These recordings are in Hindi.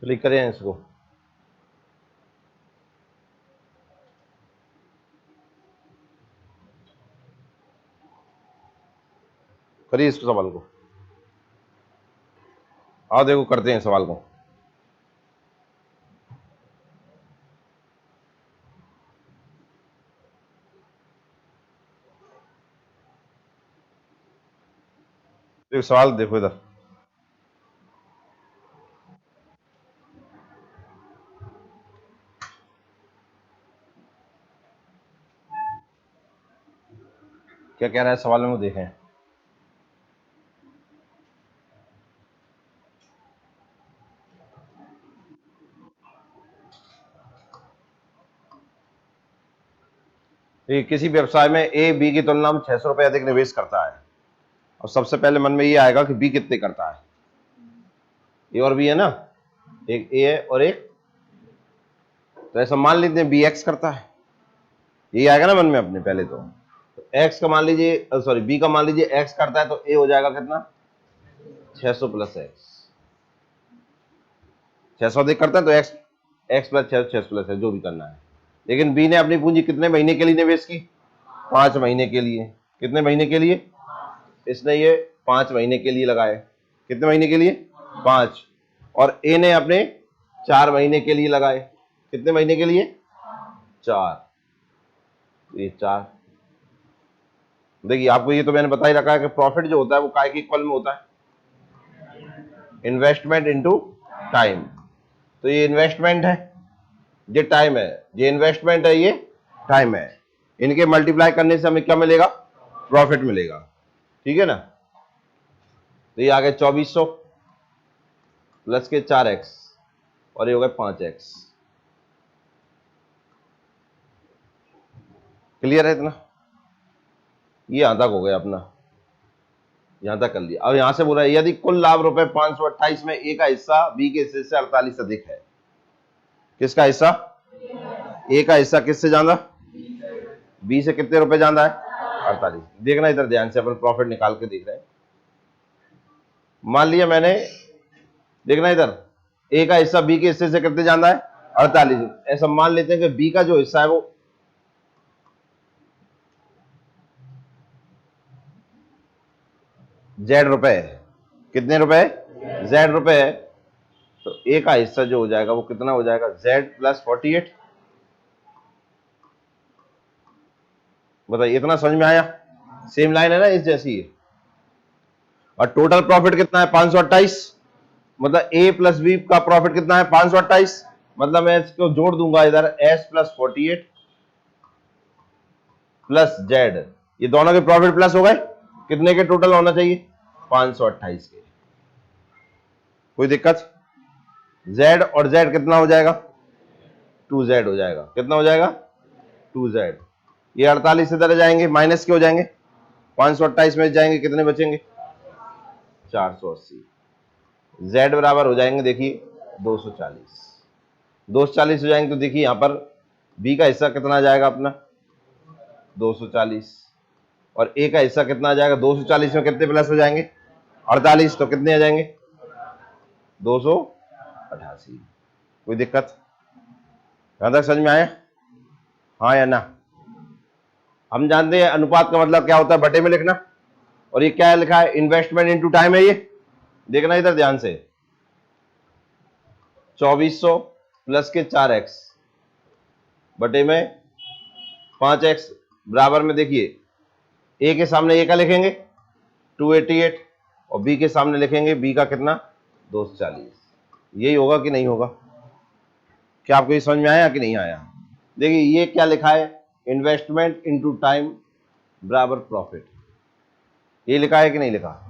क्लिक करें इसको, करिए इस सवाल को। आओ देखो करते हैं सवाल को। एक सवाल देखो इधर, क्या कह रहा है सवाल में, वो देखें। ये किसी व्यवसाय में ए बी की तुलना में 600 रुपए अधिक निवेश करता है, और सबसे पहले मन में ये आएगा कि बी कितने करता है। ए और बी है ना, एक ए है और एक, तो ऐसा मान लेते हैं बी एक्स करता है, ये आएगा ना मन में अपने पहले। तो एक्स का मान लीजिए, सॉरी बी का मान लीजिए एक्स करता है, तो ए हो जाएगा कितना, 600 प्लस एक्स। 600 अधिक करता है तो एक्स, एक्स प्लस 600 प्लस है, जो भी करना है। लेकिन बी ने अपनी पूंजी कितने महीने के लिए निवेश की, 5 महीने के लिए। कितने महीने के लिए, इसने ये 5 महीने के लिए लगाए। कितने महीने के लिए, 5। और ए ने अपने 4 महीने के लिए लगाए। कितने महीने के लिए, 4। ये 4। देखिए आपको ये तो मैंने बता ही रखा है कि प्रॉफिट जो होता है वो काय के इक्वल में होता है, इन्वेस्टमेंट इनटू टाइम। तो ये इन्वेस्टमेंट है, ये टाइम है, ये इन्वेस्टमेंट है, ये टाइम है। इनके मल्टीप्लाई करने से हमें क्या मिलेगा, प्रॉफिट मिलेगा। ठीक है ना। तो ये आ गए 2400 प्लस के 4x, और ये हो गए 5x। क्लियर है इतना, ये यहां तक हो गया अपना, यहां तक कर लिया। अब यहां से बोला यदि कुल लाभ रुपए 528 में ए का हिस्सा बी के हिस्से से 48 अधिक है। किसका हिस्सा, ए का हिस्सा किससे ज्यादा, बी से कितने रुपए ज्यादा है, 48। देखना इधर ध्यान से, अपन प्रॉफिट निकाल के देख रहे हैं। मान लिया मैंने, देखना इधर, ए का हिस्सा बी के हिस्से से कितने ज्यादा है, 48। ऐसा मान लेते हैं कि बी का जो हिस्सा है वो जेड रुपए है। कितने रुपए, जेड रुपए है। तो ए का हिस्सा जो हो जाएगा वो कितना हो जाएगा, जेड प्लस 48। बताइए इतना समझ में आया, सेम लाइन है ना इस जैसी है। और टोटल प्रॉफिट कितना है, 528। मतलब ए प्लस बी का प्रॉफिट कितना है, 528। मतलब मैं इसको जोड़ दूंगा इधर, एस प्लस 48 प्लस जेड, ये दोनों के प्रॉफिट प्लस हो गए। कितने के टोटल होना चाहिए, 528 के। कोई दिक्कत, जेड और जेड कितना हो जाएगा, 2z हो जाएगा। कितना हो जाएगा, 2z। ये 48 से तरह जाएंगे, माइनस के हो जाएंगे, 528 में जाएंगे, कितने बचेंगे, 480। z बराबर हो जाएंगे, देखिए 240। 240 हो जाएंगे, तो देखिए यहां पर b का हिस्सा कितना आ जाएगा अपना, 240। और a का हिस्सा कितना आ जाएगा, 240 में कितने प्लस हो जाएंगे, 48। तो कितने आ जाएंगे, 288। कोई दिक्कत, यहां तक समझ में आया, हाँ या ना। हम जानते हैं अनुपात का मतलब क्या होता है, बटे में लिखना। और ये क्या लिखा है, इन्वेस्टमेंट इनटू टाइम है ये। देखना इधर ध्यान से, 2400 प्लस के 4x बटे में 5x बराबर में, देखिए ए के सामने ए का लिखेंगे 288, और बी के सामने लिखेंगे बी का कितना, 240। यही होगा कि नहीं होगा, क्या आपको ये समझ में आया कि नहीं आया। देखिए ये क्या लिखा है, इन्वेस्टमेंट इनटू टाइम बराबर प्रॉफिट, ये लिखा है कि नहीं लिखा।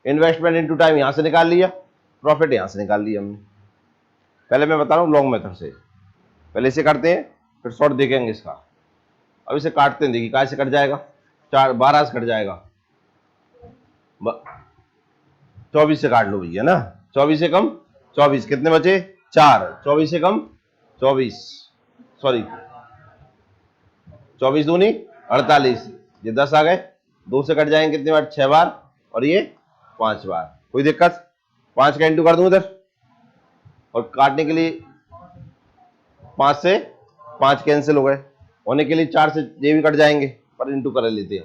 इन्वेस्टमेंट इनटू टाइम यहां से निकाल लिया, प्रॉफिट यहां से निकाल लिया हमने। पहले मैं बता रहा हूं लॉन्ग मेथड से, पहले इसे करते हैं फिर शॉर्ट देखेंगे इसका। अब इसे काटते हैं, देखिए काय से कट जाएगा, 12 से कट जाएगा, 24 से काट लो भैया ना, 24 से कम 24, कितने बचे 4, 24 से कम 24, सॉरी 24 दूनी 48, ये 10 आ गए, 2 से कट जाएंगे कितने बार, 6 बार, और ये 5 बार। कोई दिक्कत, 5 का इंटू कर दूं इधर, और काटने के लिए 5 से 5 कैंसिल हो गए, होने के लिए 4 से ये भी कट जाएंगे, पर इंटू कर लेते हैं।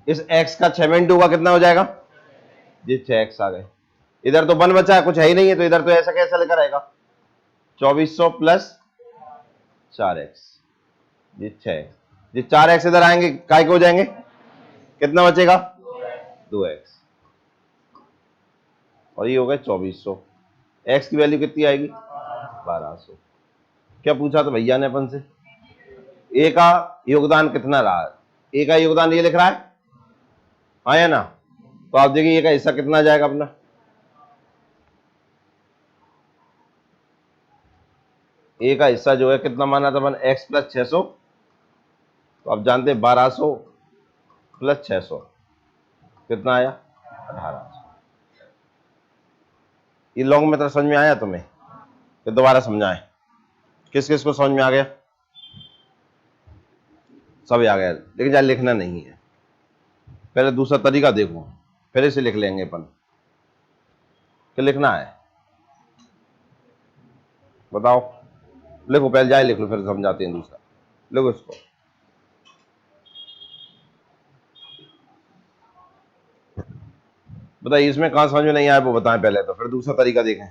इस x का 6 में इंटू होगा, कितना हो जाएगा? ये 6x आ गए। इधर तो 1 बचा है, कुछ है ही नहीं है, तो इधर तो ऐसा कैसा लेकर आएगा? 2400 प्लस 4x, ये 6, ये 4x इधर आएंगे, काय के हो जाएंगे, कितना बचेगा? 2x, और ये हो गए 2400। x की वैल्यू कितनी आएगी? 1200। क्या पूछा था भैया ने अपन से? ए का योगदान कितना रहा? ए का योगदान ये लिख रहा है, हाँ या ना? तो आप देखिए ए का हिस्सा कितना जाएगा अपना। ए का हिस्सा जो है कितना माना था अपन? x प्लस 600, तो आप जानते हैं 1200 प्लस 600 कितना आया? 1800। ये लॉन्ग मेथड समझ में आया तुम्हें कि दोबारा समझाएं? किस किस को समझ में आ गया? सब आ गया, लेकिन यार लिखना नहीं है, पहले दूसरा तरीका देखो, फिर इसे लिख लेंगे अपन। क्या लिखना है बताओ? लिखो पहले, जाए लिख लो, फिर समझाते हैं दूसरा। लिखो इसको। बताइए इसमें कहां समझ में नहीं आया वो बताएं पहले, तो फिर दूसरा तरीका देखें।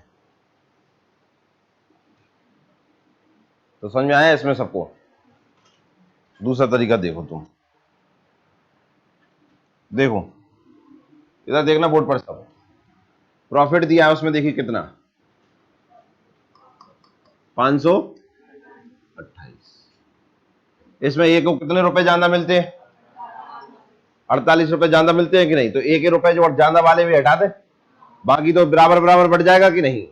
तो समझ में आया इसमें सबको? दूसरा तरीका देखो तुम, देखो इधर देखना बोर्ड पर, सब प्रॉफिट दिया है उसमें, देखिए कितना? 528। इसमें ए को कितने रुपए ज्यादा मिलते हैं? 48 रुपए ज्यादा मिलते हैं कि नहीं? तो एक रुपए जो ज्यादा वाले भी हटा दे, बाकी तो बराबर बराबर बढ़ जाएगा कि नहीं?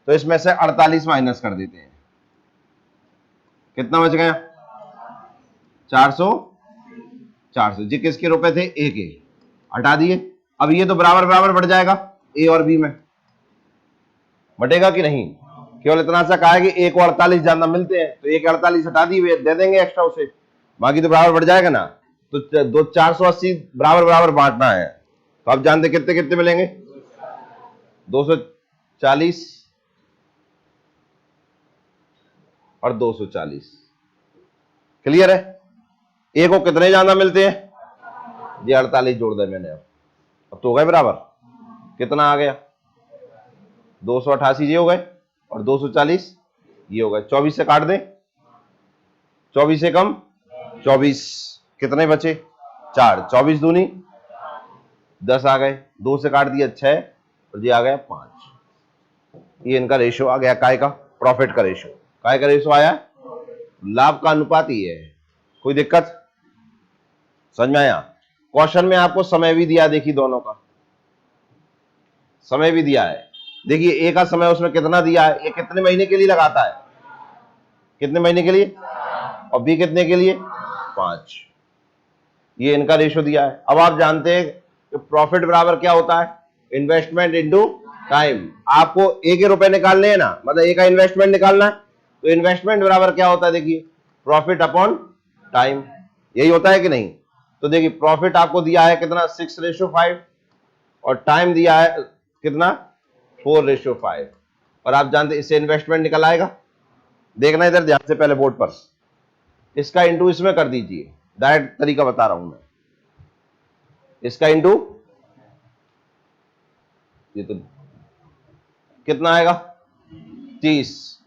तो इसमें से 48 माइनस कर देते हैं, कितना बच गया? 400। 400 जी किसके रुपए थे? ए के, हटा दिए। अब ये तो बराबर बराबर बढ़ जाएगा, ए और बी में बटेगा कि नहीं? केवल इतना सा कहा है कि ए को 48 ज्यादा मिलते हैं, तो ए के 48 हटा दिए, दे देंगे एक्स्ट्रा उसे, बाकी तो बराबर बढ़ जाएगा ना। तो दो 480 बराबर बराबर बांटना है, तो आप जानते कितने कितने मिलेंगे? 240 और 240। क्लियर है? ए को कितने ज्यादा मिलते हैं? ये 48 जोड़ दे मैंने, अब तो हो गए बराबर। कितना आ गया? 288 ये हो गए, और 240 ये हो गए। 24 से काट दें, 24 से कम 24, कितने बचे? 4। 24 दूनी 10 आ गए, 2 से काट दिया 6, और ये आ गया 5। ये इनका रेशियो आ गया, काय का? प्रॉफिट का रेशियो। काय का रेशियो आया? लाभ का अनुपात ही है। कोई दिक्कत समझ में आया? क्वेश्चन में आपको समय भी दिया, देखिए दोनों का समय भी दिया है। देखिए ए का समय उसमें कितना दिया है, ये कितने महीने के लिए लगाता है? कितने महीने के लिए? और बी कितने के लिए? 5। ये इनका रेशियो दिया है। अब आप जानते हैं कि प्रॉफिट बराबर क्या होता है? Investment into time. आपको ए के रुपए निकालने हैं ना, मतलब ए का इन्वेस्टमेंट निकालना है, तो इन्वेस्टमेंट बराबर क्या होता है? देखिए प्रॉफिट अपॉन टाइम, यही होता है कि नहीं? तो देखिए प्रॉफिट आपको दिया है कितना? 6:5, और टाइम दिया है कितना? 4:5। और आप जानते इससे इन्वेस्टमेंट निकल आएगा। देखना इधर ध्यान से, पहले बोर्ड पर इसका इंटू इसमें कर दीजिए, डायरेक्ट तरीका बता रहा हूं मैं। इसका इंटू ये तो कितना आएगा? 30,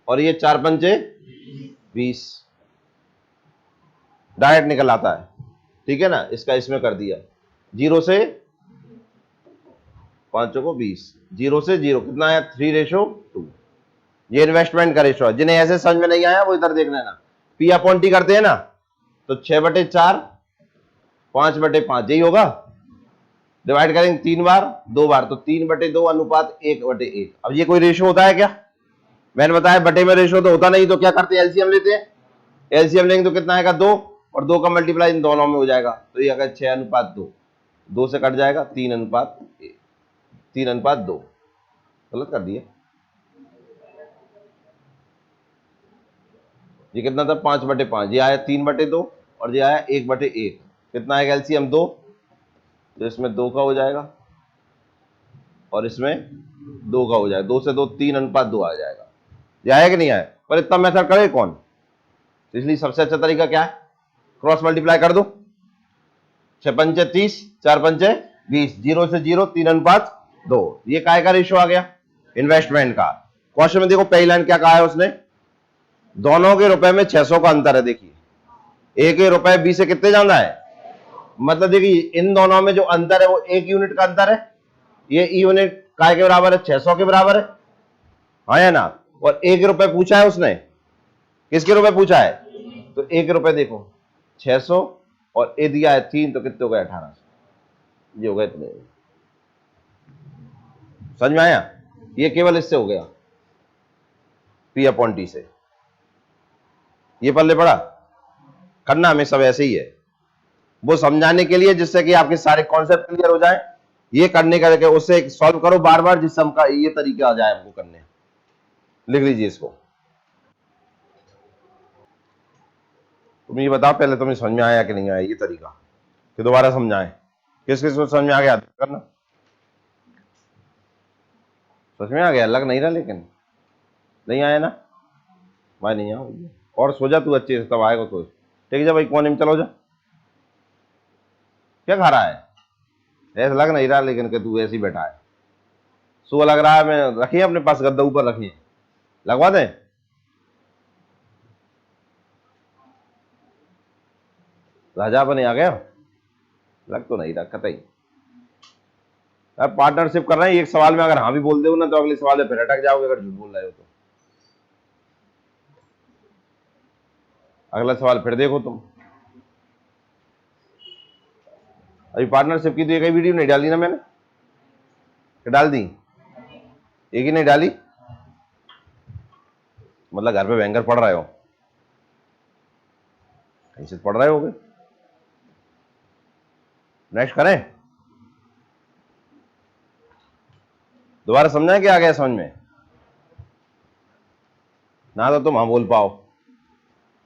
और ये 4 पंचे 20, डायरेक्ट निकल आता है, ठीक है ना? इसका इसमें कर दिया, 0 से 5 को 20, 0 से 0 कितना आया? 3:2। ये इन्वेस्टमेंट का रेशो है। जिन्हें ऐसे समझ में नहीं आया वो इधर देख लेना, पी अपॉन टी करते हैं ना, तो 6/4 5/5 यही होगा। डिवाइड करेंगे 3 बार 2 बार, तो 3/2 अनुपात 1/1। अब ये कोई रेशो होता है क्या? मैंने बताया बटे में रेशो तो होता नहीं, तो क्या करते हैं? एलसीएम लेते हैं। एलसीएम लेंगे तो कितना आएगा? 2, और 2 का मल्टीप्लाई इन दोनों में हो जाएगा, तो ये अगर 6:2, 2 से कट जाएगा 3:2। गलत कर दिए। ये कितना था? 5/5। ये आया 3/2, और ये आया 1/1। कितना आएगा एलसीएम? 2, तो इसमें 2 का हो जाएगा, और इसमें 2 का हो जाए, 2 से 2 3:2 आ जाएगा। ये आया कि नहीं आया? पर इतना मेथड करे कौन? इसलिए सबसे अच्छा तरीका क्या है? क्रॉस मल्टीप्लाई कर दो। 6 पंचे 30, 4 पंचे 20, 0 से 0 3:2। ये काय का रेशियो आ गया? इन्वेस्टमेंट का। क्वेश्चन में देखो पहली लाइन क्या कहा है उसने, दोनों के रुपए में 600 का अंतर है। देखिए एक रुपए 20 से कितने ज्यादा है, मतलब देखिए इन दोनों में जो अंतर है वो 1 यूनिट का अंतर है। ये यूनिट काय के बराबर है? 600 के बराबर है, हाँ या ना? और 1 रुपए पूछा है उसने, किसके रुपए पूछा है? तो 1 रुपए देखो 600 और ए दिया है 3, तो कितने हो गए? 1800। ये हो गए इतने। समझ में आया? ये केवल इससे हो गया, P/T से। ये पल्ले पड़ा, करना हमें सब ऐसे ही है, वो समझाने के लिए जिससे कि आपके सारे कॉन्सेप्ट क्लियर हो जाए। ये करने का उससे सॉल्व करो बार बार, जिससे हमका ये तरीका आ जाए हमको करने। लिख लीजिए इसको। तुम ये बताओ पहले तुम्हें समझ में आया कि नहीं आया ये तरीका, कि दोबारा समझाएं? किस किस को समझ में आ गया करना? समझ में आ गया? लग नहीं रहा, लेकिन नहीं आया ना? मैं नहीं आऊँ और सो जा तू अच्छे से, तब आएगा तो ठीक है। जा भाई कोने में चलो जा। क्या खा रहा है? ऐसा लग नहीं रहा लेकिन कि तू ऐसे ही बैठा है। सुबह लग रहा है। मैं रखिए अपने पास, गद्दा ऊपर रखिए, लगवा दें। राजा बने आ गया, लग तो नहीं रहा कतई। अब पार्टनरशिप कर रहे हैं, एक सवाल में अगर हाँ भी बोल दो ना तो अगले सवाल में फिर अटक जाओगे अगर झूठ बोल रहे हो तो। अगला सवाल फिर देखो तुम। अभी पार्टनरशिप की तो एक वीडियो नहीं डाली ना मैंने, कि डाल दी? एक ही नहीं डाली, मतलब घर पे भयंकर पढ़ रहे हो, कहीं से पढ़ रहे होगे। नेक्स्ट करें? दोबारा समझाएं कि आ गया समझ में? ना तो तुम हाँ बोल पाओ,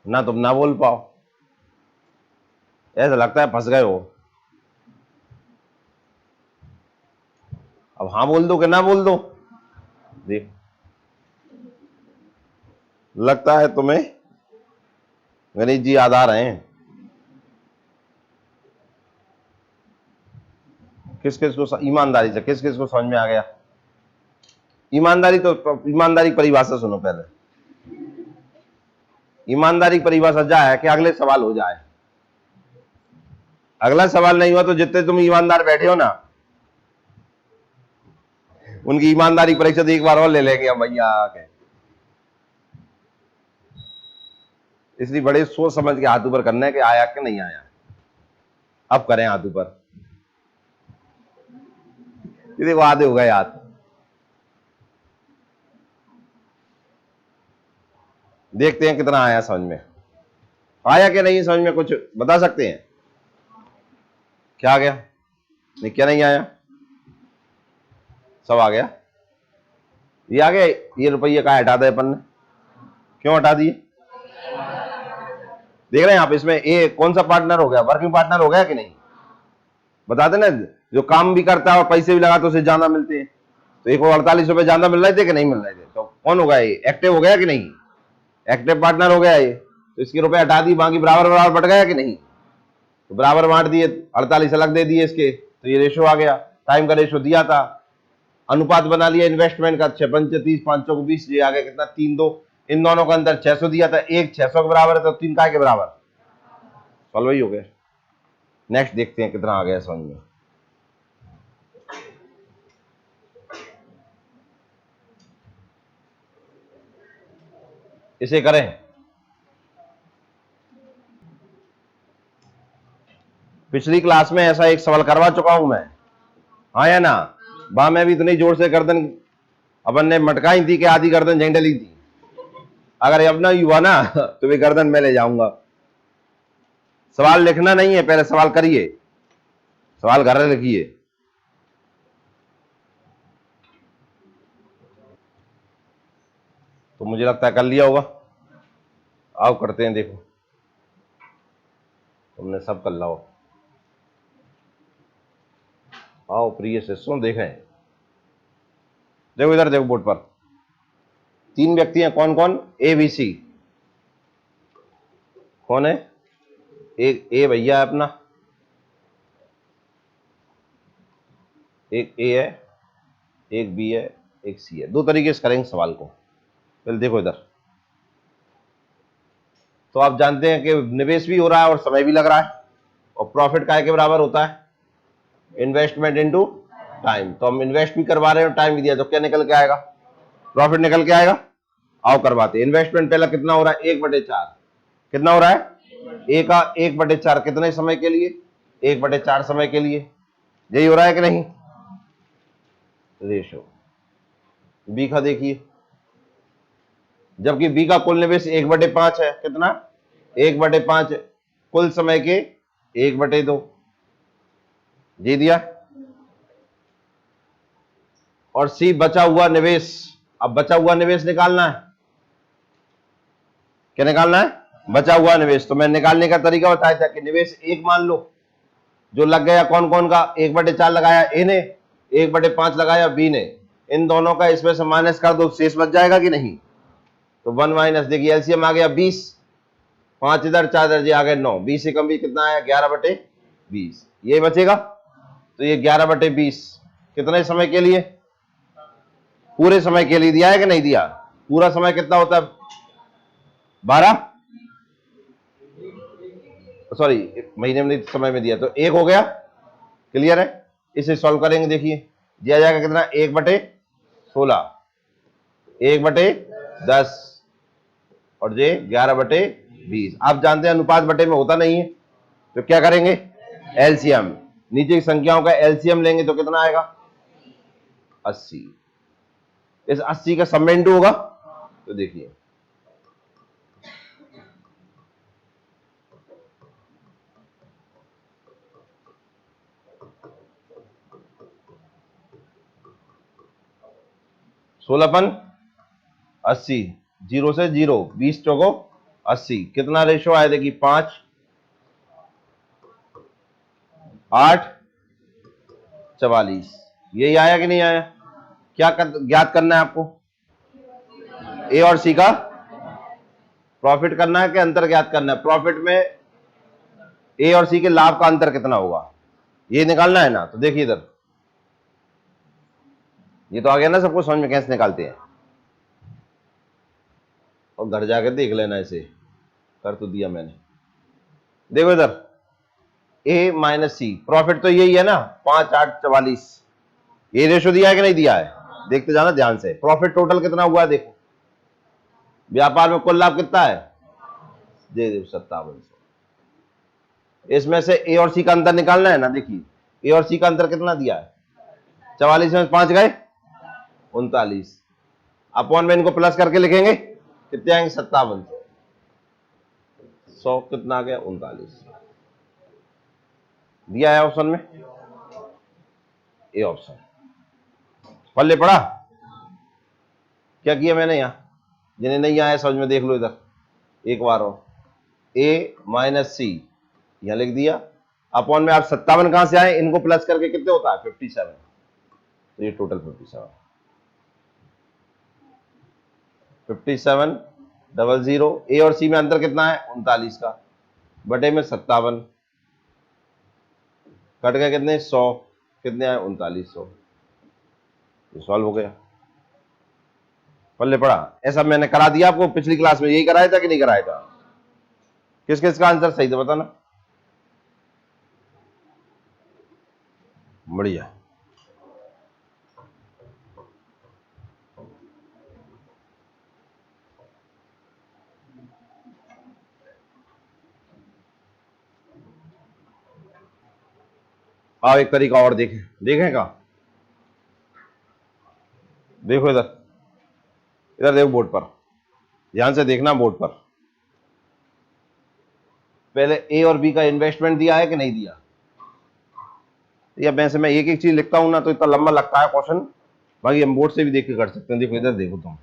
ना तुम ना बोल पाओ, ऐसा लगता है फंस गए हो। अब हाँ बोल दो कि ना बोल दो। देख, लगता है तुम्हें गणेश जी याद आ रहे हैं। किस किस को ईमानदारी से किस किस को समझ में आ गया? ईमानदारी तो, ईमानदारी परिभाषा सुनो पहले। ईमानदारी परिभाषा क्या है कि अगले सवाल हो जाए। अगला सवाल नहीं हुआ तो जितने तुम ईमानदार बैठे हो ना, उनकी ईमानदारी परीक्षा एक बार और ले लेंगे हम भैया आके। इसलिए बड़े सोच समझ के हाथ ऊपर करना है कि आया कि नहीं आया। अब करें हाथ ऊपर। ये देखो आधे हो गए हाथ। देखते हैं कितना आया समझ में। आया कि नहीं समझ में, कुछ बता सकते हैं? क्या आ गया? नहीं, क्या नहीं आया? सब आ गया। ये आ गया। ये रुपये का हटा दे अपन ने, क्यों हटा दिए? देख रहे हैं आप इसमें ये कौन सा पार्टनर हो गया? वर्किंग पार्टनर हो गया कि नहीं? बता देना, जो काम भी करता है और पैसे भी लगा तो उसे ज्यादा मिलते हैं। तो एक 48 रुपए ज्यादा मिल रहे थे कि नहीं मिल रहे थे? तो कौन हो गया? ये एक्टिव हो गया कि नहीं? एक्टिव पार्टनर हो गया ये। तो इसके रुपए हटा दी, बाकी बराबर बराबर बढ़ गया कि नहीं? तो बराबर बांट दिए, 48 अलग दे दिए इसके, तो ये रेशो आ गया। टाइम का रेशो दिया था, अनुपात बना लिया इन्वेस्टमेंट का। 6 पंचे 30, 5 चौक 20, ये आ गया कितना? 3-2। इन दोनों का अंतर 600 दिया था, एक 600 के बराबर है तो 3 काय के बराबर? सॉल्व ही हो गया। नेक्स्ट देखते हैं कितना आ गया समझ में। इसे करें। पिछली क्लास में ऐसा एक सवाल करवा चुका हूं मैं, हाँ या ना? वहां में भी इतनी जोर से गर्दन अपन ने मटकाई थी कि आधी गर्दन झेंड ली थी। अगर अब ना हुआ ना तो वे गर्दन में ले जाऊंगा। सवाल लिखना नहीं है, पहले सवाल करिए, सवाल घर लिखिए। तो मुझे लगता है कर लिया होगा। आओ करते हैं, देखो तुमने सब कर लाओ। आओ प्रिय शिष्यों, देखें देखो इधर देखो बोर्ड पर, 3 व्यक्ति हैं, कौन कौन? A B C. कौन है? एक ए भैया है अपना, एक ए है, एक बी है, एक सी है। दो तरीके से करेंगे सवाल को। पहले देखो इधर, तो आप जानते हैं कि निवेश भी हो रहा है और समय भी लग रहा है, और प्रॉफिट काय के बराबर होता है? Investment into time. तो हम इन्वेस्ट भी करवा रहे हैं और टाइम भी दिया, तो क्या निकल के आएगा? प्रॉफिट निकल के आएगा। आओ करवाते हैं। इन्वेस्टमेंट पहला कितना हो रहा है? 1/4। कितना हो रहा है? ए का 1/4 कितने समय के लिए? 1/4 समय के लिए। यही हो रहा है कि नहीं? रेशो। बी का देखिए, जबकि बी का कुल निवेश 1/5 है। कितना? 1/5 कुल समय के 1/2 जी दिया। और सी बचा हुआ निवेश। अब बचा हुआ निवेश निकालना है। क्या निकालना है? बचा हुआ निवेश। तो मैं निकालने का तरीका बताया था कि निवेश एक मान लो जो लग गया, कौन कौन का? 1/4 लगाया ए ने, 1/5 लगाया बी ने। इन दोनों का इसमें से माइनस कर दो, शेष बच जाएगा कि नहीं? तो 1 माइनस, देखिए एलसीएम आ गया 20, 5 इधर 4 इधर, जी आ गए 9। 20 से कम भी कितना आया? 11/20। ये बचेगा। तो ये 11/20 कितने समय के लिए? पूरे समय के लिए दिया है कि नहीं दिया? पूरा समय कितना होता है? 12, सॉरी महीने में समय में दिया, तो 1 हो गया। क्लियर है? इसे सॉल्व करेंगे, देखिए दिया जाएगा कितना? 1/16, 1/10 और ये 11/20। आप जानते हैं अनुपात बटे में होता नहीं है, तो क्या करेंगे? एलसीएम। नीचे की संख्याओं का एलसीएम लेंगे तो कितना आएगा? 80। इस 80 का सब में इंटू होगा, तो देखिए 16×80, 0 से 0, 20 चौको 80। कितना रेशो आया? देखिए 5, 8, 44। यही आया कि नहीं आया? क्या ज्ञात करना है आपको? ए और सी का प्रॉफिट करना है कि अंतर ज्ञात करना है? प्रॉफिट में ए और सी के लाभ का अंतर कितना होगा, ये निकालना है ना। तो देखिए इधर, ये तो आ गया ना सबको समझ में कैसे निकालते हैं, और घर जाकर देख लेना, इसे कर तो दिया मैंने। देखो इधर ए माइनस सी, प्रॉफिट तो यही है ना, 5, 8, 44। ये रेशो दिया है कि नहीं दिया है? देखते जाना ध्यान से। प्रॉफिट टोटल कितना हुआ है देखो, व्यापार में कुल लाभ कितना है? दे दे 5700। इसमें से ए और सी का अंतर निकालना है ना। देखिए ए और सी का अंतर कितना दिया है? 44 में 5 गए 39। अपॉन में इनको प्लस करके लिखेंगे, कितने आएंगे? 5700। 100 कितना आ गया? 39। दिया है ऑप्शन में, ए ऑप्शन। पल्ले पड़ा? क्या किया मैंने यहां? जिन्हें नहीं आया समझ में देख लो इधर एक बार और। ए माइनस सी यहां लिख दिया, अपॉन में आप 57 कहां से आए? इनको प्लस करके कितने होता है? 57। तो ये टोटल 57, 5700। ए और सी में अंतर कितना है? 39 का, बटे में 57, कट गए कितने? 100। कितने आए? 3900। ये सॉल्व हो गया। पल्ले पड़ा? ऐसा मैंने करा दिया आपको पिछली क्लास में, यही कराया था कि नहीं कराया था? किस किस का आंसर सही था बताना। बढ़िया। आओ एक तरीका और देखें, देखें का? देखो इधर, इधर देखो बोर्ड पर, ध्यान से देखना बोर्ड पर। पहले ए और बी का इन्वेस्टमेंट दिया है कि नहीं दिया? या वैसे मैं एक एक चीज लिखता हूं ना तो इतना लंबा लगता है क्वेश्चन, बाकी हम बोर्ड से भी देख के कर सकते हैं। देखो इधर देखो तुम,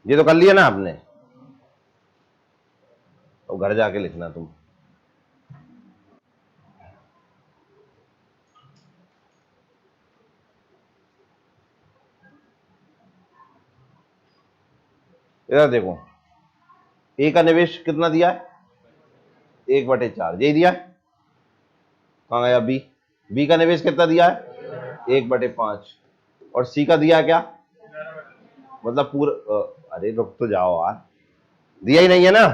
ये तो कर लिया ना आपने, तो घर जाके लिखना तुम। इधर देखो, ए का निवेश कितना दिया है, 1/4, यही दिया है। कहाँ गया बी, बी का निवेश कितना दिया है, 1/5, और सी का दिया है क्या, मतलब पूरा, अरे रुक तो जाओ यार, दिया ही नहीं है ना।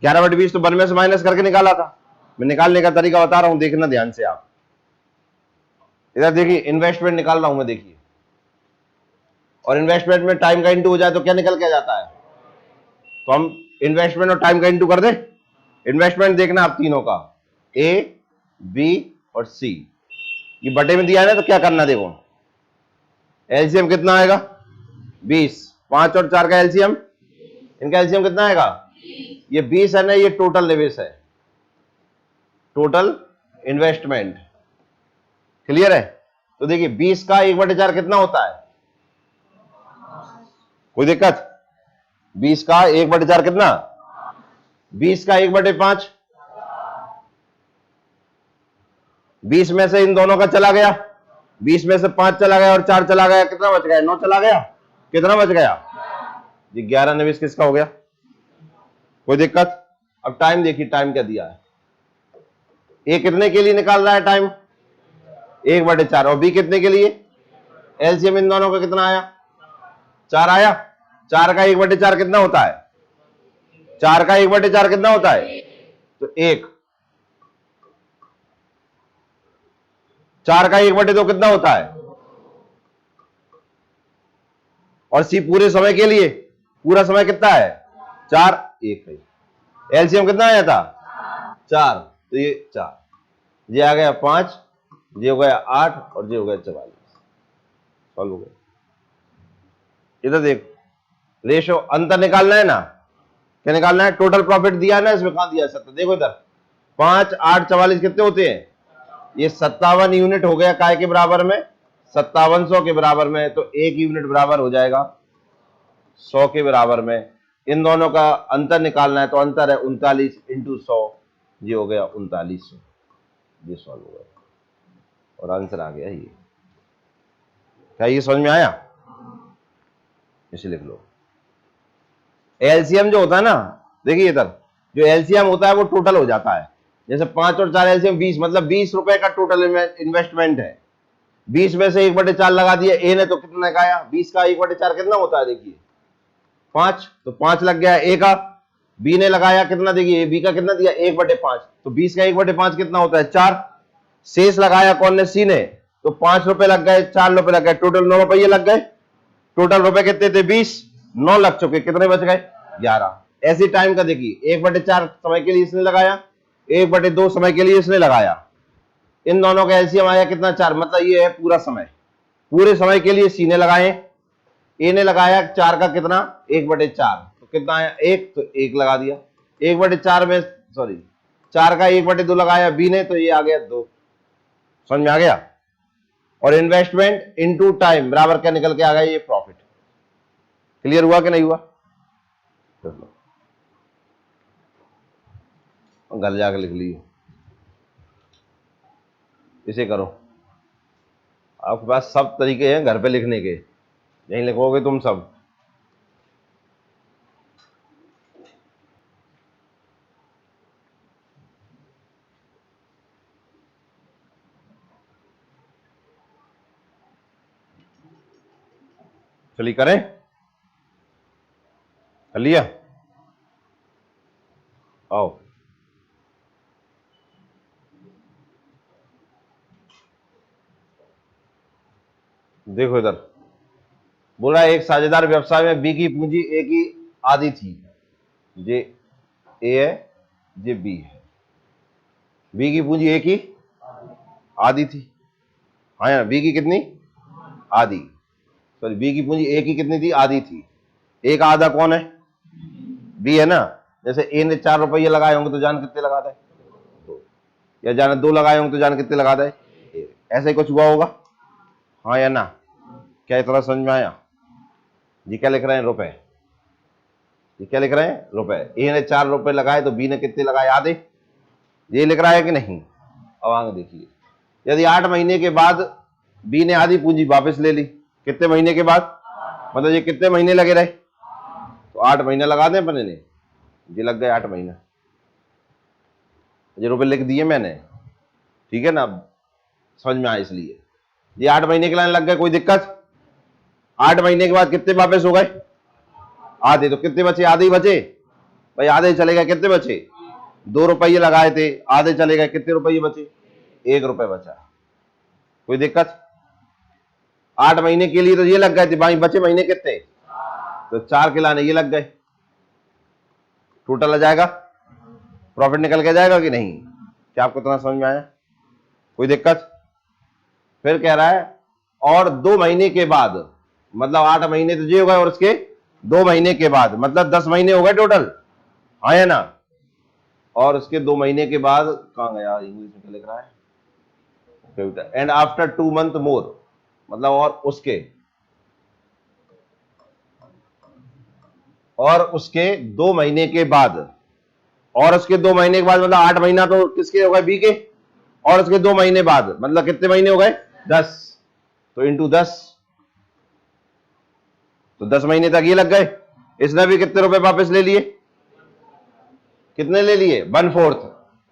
11/20 तो 1 में से माइनस करके निकाला था, मैं निकालने का तरीका बता रहा हूं, देखना ध्यान से आप। इधर देखिए इन्वेस्टमेंट निकाल रहा हूं मैं, देखिए, और इन्वेस्टमेंट में टाइम का इंटू हो जाए तो क्या निकल के आ जाता है, तो हम इन्वेस्टमेंट और टाइम का इंटू कर दे। इन्वेस्टमेंट देखना आप तीनों का, ए बी और सी, ये बटे में दिया है ना, तो क्या करना देखो, एलसीएम कितना आएगा 20, 5 और 4 का एलसीएम, इनका एलसीएम कितना आएगा, ये 20 है ना, ये टोटल निवेश है, टोटल इन्वेस्टमेंट, क्लियर है। तो देखिए 20 का 1/4 कितना होता है, कोई दिक्कत, 20 का 1/4 कितना, 20 का 1/5, 20 में से इन दोनों का चला गया, 20 में से 5 चला गया और 4 चला गया, कितना बच गया, 9 चला गया, कितना बच गया जी, 11 निवेश किसका हो गया, कोई दिक्कत। अब टाइम देखिए, टाइम क्या दिया है, ए कितने के लिए निकाल रहा है टाइम, 1/4, और बी कितने के लिए, एलसीएम इन दोनों का कितना आया, 4 आया, 4 का 1/4 कितना होता है, 4 का 1/4 कितना होता है, तो 1, 4 का 1/2 कितना होता है, और सी पूरे समय के लिए, पूरा समय कितना है 4, 1 है, एलसीएम कितना आया था 4, तो ये 4, ये आ गया 5, ये हो गया 8 और ये हो गया 44, सॉल्व हो गया। इधर देख, रेशो अंतर निकालना है ना, क्या निकालना है, टोटल प्रॉफिट दिया है ना, इसमें कहां दिया है 70, देखो इधर 5, 8, 44 कितने होते हैं, ये 57 यूनिट हो गया, काय के बराबर में, 5700 के बराबर में, तो 1 यूनिट बराबर हो जाएगा 100 के बराबर में। इन दोनों का अंतर निकालना है, तो अंतर है 39 × 100, ये हो गया 3900, ये सॉल्व हो गया और आंसर आ गया ये। क्या ये समझ में आया, इसे लिख लो। एलसीएम जो होता है ना, देखिए इधर जो एलसीएम होता है वो टोटल हो जाता है, जैसे 5 और 4 एलसीएम 20, मतलब 20 रुपए का टोटल इन्वेस्टमेंट है, 20 में से 1/4 लगा दिया ए ने, तो कितना लगाया, 20 का 1/4 कितना होता है, देखिए 5, तो 5 लग गया ए का, बी ने लगाया कितना, देखिए बी का कितना दिया 1/5, तो 20 का 1/5 कितना होता है 4, शेष लगाया कौन ने, सी ने, तो 5 रुपए लग गए, 4 रुपए लग गए, टोटल 9 रुपये लग गए, टोटल रुपए कितने थे 20, 9 लग चुके, कितने बच गए 11। ऐसी टाइम का देखिए 1/4 समय के लिए इसने लगाया, 1/2 समय के लिए इसने लगाया, इन दोनों का एलसीएम आया कितना 4, मतलब ये है पूरा समय, पूरे समय के लिए सी ने लगाए, ए ने लगाया 4 का कितना 1/4, तो कितना आया 1, तो 1 लगा दिया, 1/4 में सॉरी 4 का 1/2 लगाया बी ने, तो ये आ गया 2, समझ में आ गया। और इन्वेस्टमेंट इनटू टाइम बराबर क्या निकल के आ गया, ये प्रॉफिट। क्लियर हुआ कि नहीं हुआ, घर जाकर लिख लीजिए, इसे करो, आपके पास सब तरीके हैं घर पे लिखने के, यहीं लिखोगे तुम सब। चलिए करें, कर लिया, आओ देखो इधर, बोला एक साझेदार व्यवसाय में बी की पूंजी ए की आधी थी, जे ए है, जे बी है, बी की पूंजी ए की आधी थी, हाँ यार, बी की कितनी आधी, सॉरी बी की पूंजी ए की कितनी थी, आधी थी, ए का आधा कौन है, बी है ना, जैसे ए ने 4 रुपये लगाए होंगे तो जान कितने लगा दे, या जाने 2 लगाए होंगे तो जान कितने लगा दे, ऐसे ही कुछ हुआ होगा, हाँ या ना, क्या इतना समझ में आया जी। क्या लिख रहे हैं, रुपए, ये क्या लिख रहे हैं, रुपए, ए ने 4 रुपए लगाए तो बी ने कितने लगाए, आधे, ये लिख रहा है कि नहीं। अब आगे देखिए, यदि 8 महीने के बाद बी ने आधी पूंजी वापस ले ली, कितने महीने के बाद, मतलब ये कितने महीने लगे रहे, 8 महीने लगा दें अपने ने, ये लग गए 8 महीने, ये रुपए लिख दिए मैंने, ठीक है ना, समझ में आया इसलिए। ये 8 महीने के लाइन लग गए, कोई दिक्कत? 8 महीने के बाद कितने वापस हो गए? आधे। तो कितने बचे? आधे ही बचे भाई, आधे ही चले गए। कितने बचे? 2 रुपये लगाए थे, आधे चले गए, कितने रुपये बचे? 1 रुपये बचा। कोई दिक्कत? 8 महीने के लिए तो ये लग गए थे, भाई बचे महीने कितने? तो 4 के लाने ये लग गए। टोटल आ जाएगा, प्रॉफिट निकल के जाएगा कि नहीं? क्या आपको इतना समझ में आया? कोई दिक्कत? फिर कह रहा है और 2 महीने के बाद, मतलब 8 महीने तो ये हो गए और उसके 2 महीने के बाद, मतलब 10 महीने हो गए टोटल, आया ना? और उसके 2 महीने के बाद, कहां गया इंग्लिश में क्या लिख रहा है? एंड आफ्टर 2 मंथ मोर, मतलब और उसके 2 महीने के बाद, और उसके 2 महीने के बाद, मतलब 8 महीना तो किसके हो गए? बी के। और उसके 2 महीने बाद, मतलब कितने महीने हो गए? 10। तो इंटू 10, तो 10 महीने तक ये लग गए। इसने भी कितने रुपए वापस ले लिए? कितने ले लिए? 1/4।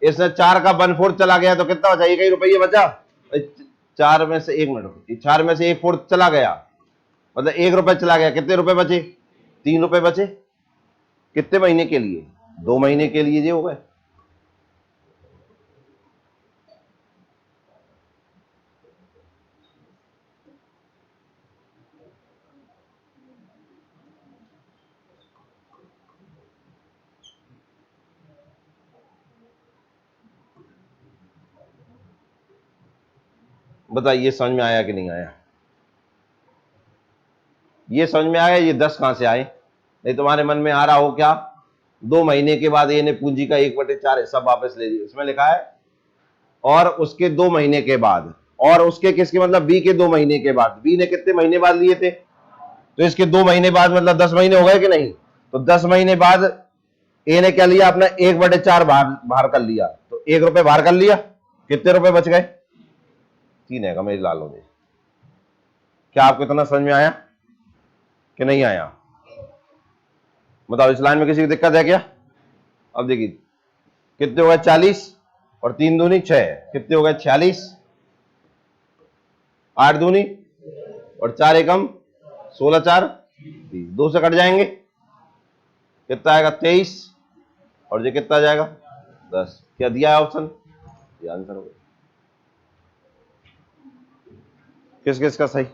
इसने 4 का 1/4 चला गया, तो कितना बचा? एक ही रुपये बचा। 4 में से 1 मिनट, 4 में से 1/4 चला गया, मतलब 1 रुपये चला गया। कितने रुपए बचे? 3 रुपए बचे। कितने महीने के लिए? 2 महीने के लिए ये हो गए। बताइए समझ में आया कि नहीं आया? ये समझ में आया? ये 10 कहां से आए? नहीं तुम्हारे मन में आ रहा हो क्या? 2 महीने के बाद ये ने पूंजी का 1/4 हिस्सा वापस ले लिया। इसमें लिखा है और उसके 2 महीने के बाद, और उसके किसके, मतलब बी के 2 महीने के बाद। बी ने कितने महीने बाद लिए थे? तो इसके 2 महीने बाद, मतलब 10 महीने हो गए कि नहीं? तो 10 महीने बाद ए ने क्या लिया? अपना 1/4 बाहर कर लिया, तो 1 रुपये बाहर कर लिया। कितने रुपए बच गए? 3 है मेरी लाल हो गई। क्या आपको इतना समझ में आया कि नहीं आया? बताओ, इस लाइन में किसी की दिक्कत है क्या? अब देखिए कितने हो गए? 40 और 3 दूनी 6, कितने हो गए? 46। 8 दूनी और 4 एकम 16, 4 20, 2 से कट जाएंगे, कितना आएगा? 23। और ये कितना जाएगा? 10। क्या दिया है ऑप्शन? ये आंसर हो गया। किस किस का सही?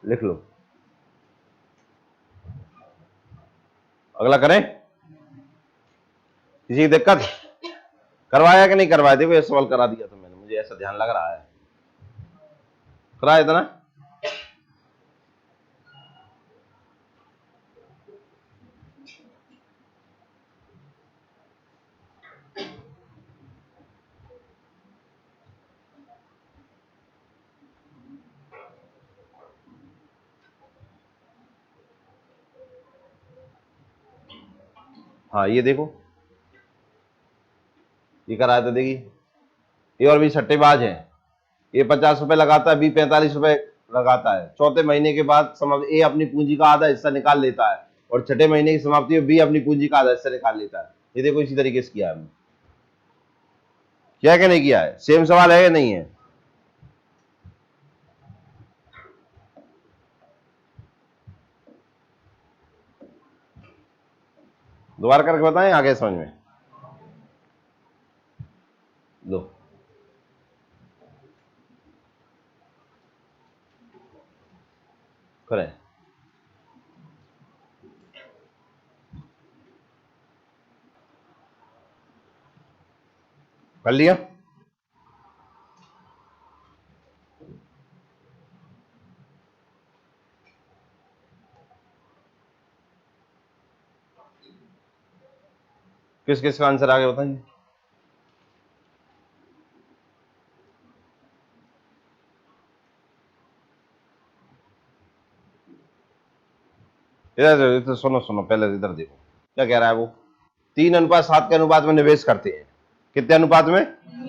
लिख लो। अगला करें? किसी की दिक्कत? करवाया कि नहीं करवाया? देखो ये सवाल करा दिया तो मैंने, मुझे ऐसा ध्यान लग रहा है, कराया था ना? हाँ ये देखो, ये कराया था। देखिए ये और भी सट्टेबाज है। ये 50 रुपए लगाता है, बी 45 रुपए लगाता है। चौथे महीने के बाद समाप्ति, ए अपनी पूंजी का आधा हिस्सा निकाल लेता है, और छठे महीने की समाप्ति में बी अपनी पूंजी का आधा हिस्सा निकाल लेता है। ये देखो इसी तरीके से किया है हमने। क्या क्या नहीं किया है? सेम सवाल है या नहीं है? दोबारा करके बताएं, आगे समझ में लो। करें। कर लिया? किस किस का आंसर आगे बताइए? इधर सुनो सुनो, पहले इधर देखो क्या कह रहा है वो। 3:7 के अनुपात में निवेश करते हैं। कितने अनुपात में?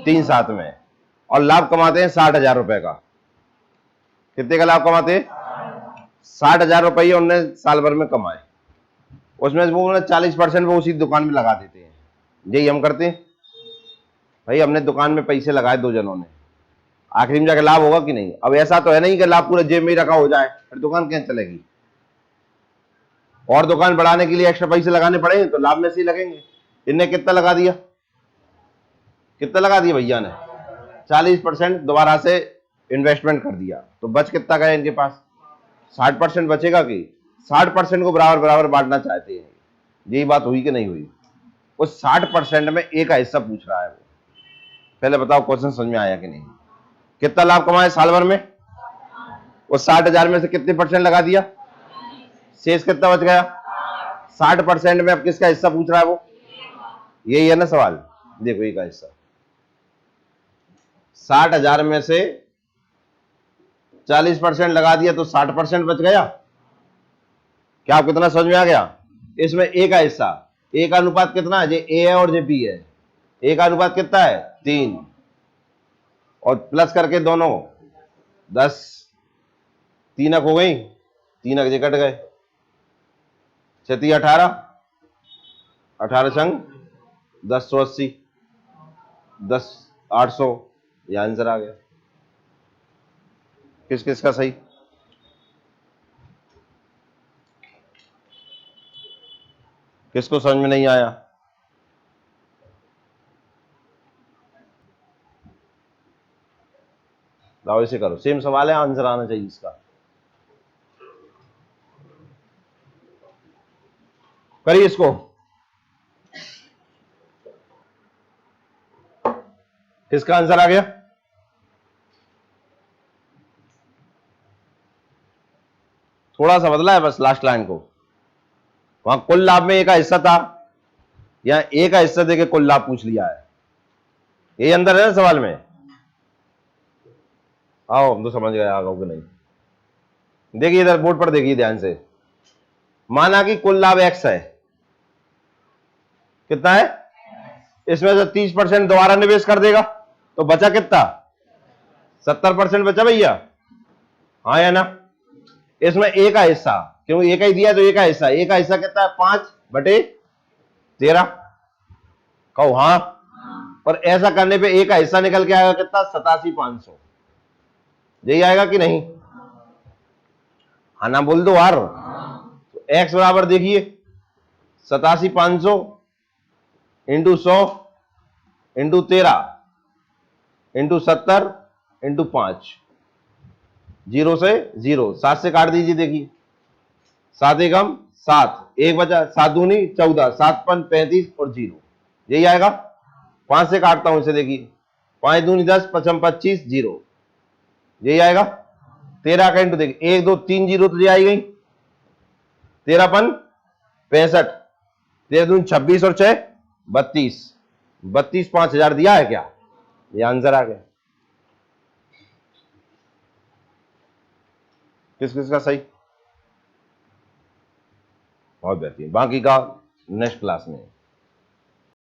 3:7 में। और लाभ कमाते हैं 60,000 रुपए का। कितने का लाभ कमाते हैं? 60,000 रुपये उन्होंने साल भर में कमाए। उसमें से वो 40% वो उसी दुकान में लगा देते हैं। यही हम करते हैं भाई, हमने दुकान में पैसे लगाए 2 जनों ने, आखिरी में जाके लाभ होगा कि नहीं? अब ऐसा तो है नहीं कि लाभ पूरा जेब में ही रखा हो जाए, फिर दुकान कैसे चलेगी? और दुकान बढ़ाने के लिए एक्स्ट्रा पैसे लगाने पड़ेंगे तो लाभ में से ही लगेंगे। इनने कितना लगा दिया, कितना लगा दिया भैया ने? 40% दोबारा से इन्वेस्टमेंट कर दिया, तो बच कितना गया इनके पास? 60% बचेगा कि 60% को बराबर बराबर बांटना चाहते हैं। यही बात हुई कि नहीं हुई? उस 60% में एक का हिस्सा पूछ रहा है वो। पहले बताओ क्वेश्चन समझ में आया कि नहीं? कितना लाभ कमाए साल भर में? उस 60,000 में से कितने परसेंट लगा दिया? शेष कितना बच गया? 60% में अब किसका हिस्सा पूछ रहा है वो? यही है ना सवाल। देखो ये का हिस्सा 60,000 में से 40% लगा दिया तो 60% बच गया। क्या आप कितना समझ में आ गया? इसमें ए का हिस्सा, ए का अनुपात कितना है? जे ए है और जे बी है। ए का अनुपात कितना है? 3, और प्लस करके दोनों 10, 3 हो गई, 3 जे कट गए, 18, 18 संग 10, 180, 10, 800, ये आंसर आ गया। किस किस का सही? किसको समझ में नहीं आया? लाओ इसे करो, सेम सवाल है, आंसर आना चाहिए इसका। करिए इसको, किसका आंसर आ गया? थोड़ा सा बदला है बस लास्ट लाइन को। वहां कुल लाभ में एक का हिस्सा था, यहां एक का हिस्सा देके कुल लाभ पूछ लिया है। यही अंदर है ना सवाल में? आओ हम तो समझ गए, आ गए कि नहीं? देखिए इधर बोर्ड पर देखिए ध्यान से। माना कि कुल लाभ एक्स है, कितना है? इसमें से 30% दोबारा निवेश कर देगा तो बचा कितना? 70% बचा भैया, हाँ या ना? इसमें ए का हिस्सा, क्यों ए का ही दिया तो ए का हिस्सा, ए का हिस्सा कितना है? 5/13। कहो हाँ। और ऐसा करने पे ए का हिस्सा निकल के आएगा कितना? 87,500। यही आएगा कि नहीं? हाँ ना बोल दो यार। तो एक्स बराबर देखिए 87,500 इंटू 100 इंटू 13 इंटू 70 इंटू 5, 0 से 0, 7 से काट दीजिए। देखिए 7 एकम 7, एक बचा, 7 दूनी 14, 7 पंच 35 और 0, यही आएगा। 5 से काटता हूं इसे, देखिए 5 दूनी 10, 5 25, 0, यही आएगा। 13 का इंटू देखिए 1 2 3 0 तो ये आई गई, 13 65, 13 दूनी 26 और 6 32, 32 5,000 दिया है क्या? ये आंसर आ गया। किस किस का सही? बहुत बेहतरीन। बाकी का नेक्स्ट क्लास में।